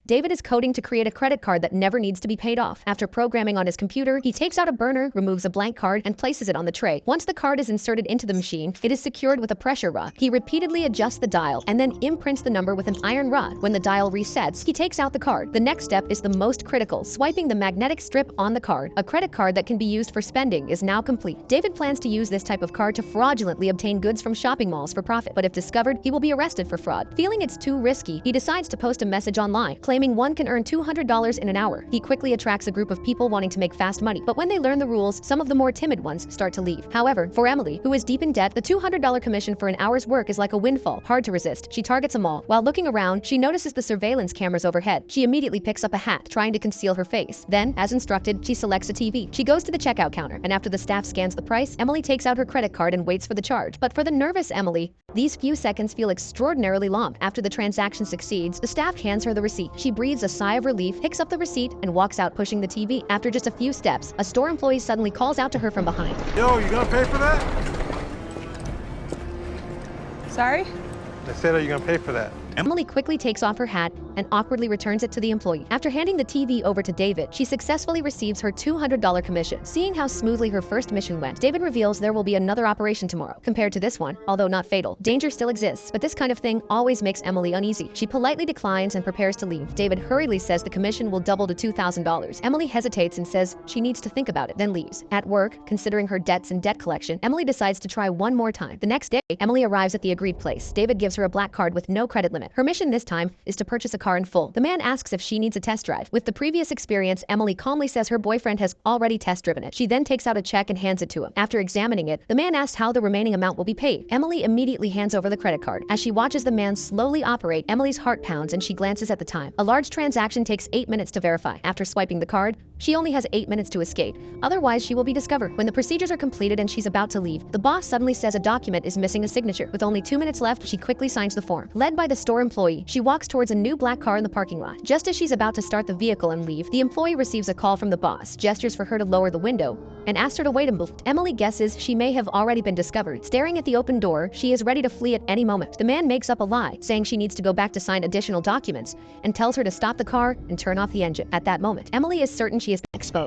David is coding to create a credit card that never needs to be paid off. After programming on his computer, he takes out a burner, removes a blank card, and places it on the tray. Once the card is inserted into the machine, it is secured with a pressure rod. He repeatedly adjusts the dial and then imprints the number with an iron rod. When the dial resets, he takes out the card. The next step is the most critical, swiping the magnetic strip on the card. A credit card that can be used for spending is now complete. David plans to use this type of card to fraudulently obtain goods from shopping malls for profit, but if discovered, he will be arrested for fraud. Feeling it's too risky, he decides to post a message online, claiming one can earn $200 in an hour. He quickly attracts a group of people wanting to make fast money, but when they learn the rules, some of the more timid ones start to leave. However, for Emily, who is deep in debt, the $200 commission for an hour's work is like a windfall, hard to resist. She targets a mall. While looking around, she notices the surveillance cameras overhead. She immediately picks up a hat, trying to conceal her face. Then, as instructed, she selects a TV. She goes to the checkout counter, and after the staff scans the price, Emily takes out her credit card and waits for the charge. But for the nervous Emily, these few seconds feel extraordinarily long. After the transaction succeeds, the staff hands her the receipt. She breathes a sigh of relief, picks up the receipt, and walks out pushing the TV. After just a few steps, a store employee suddenly calls out to her from behind. Yo, you gonna pay for that? Sorry? I said, are you gonna pay for that? Emily quickly takes off her hat and awkwardly returns it to the employee. After handing the TV over to David, she successfully receives her $200 commission. Seeing how smoothly her first mission went, David reveals there will be another operation tomorrow. Compared to this one, although not fatal, danger still exists, but this kind of thing always makes Emily uneasy. She politely declines and prepares to leave. David hurriedly says the commission will double to $2,000. Emily hesitates and says she needs to think about it, then leaves. At work, considering her debts and debt collection, Emily decides to try one more time. The next day, Emily arrives at the agreed place. David gives her a black card with no credit limit. Her mission this time is to purchase a car in full. The man asks if she needs a test drive. With the previous experience, Emily calmly says her boyfriend has already test driven it. She then takes out a check and hands it to him. After examining it, the man asks how the remaining amount will be paid. Emily immediately hands over the credit card. As she watches the man slowly operate, Emily's heart pounds and she glances at the time. A large transaction takes 8 minutes to verify. After swiping the card, she only has 8 minutes to escape. Otherwise, she will be discovered. When the procedures are completed and she's about to leave, the boss suddenly says a document is missing a signature. With only 2 minutes left, she quickly signs the form. Led by the store employee, she walks towards a new black car in the parking lot. Just as she's about to start the vehicle and leave, the employee receives a call from the boss, gestures for her to lower the window, and asks her to wait a moment. Emily guesses she may have already been discovered. Staring at the open door, she is ready to flee at any moment. The man makes up a lie, saying she needs to go back to sign additional documents, and tells her to stop the car and turn off the engine. At that moment, Emily is certain she is exposed.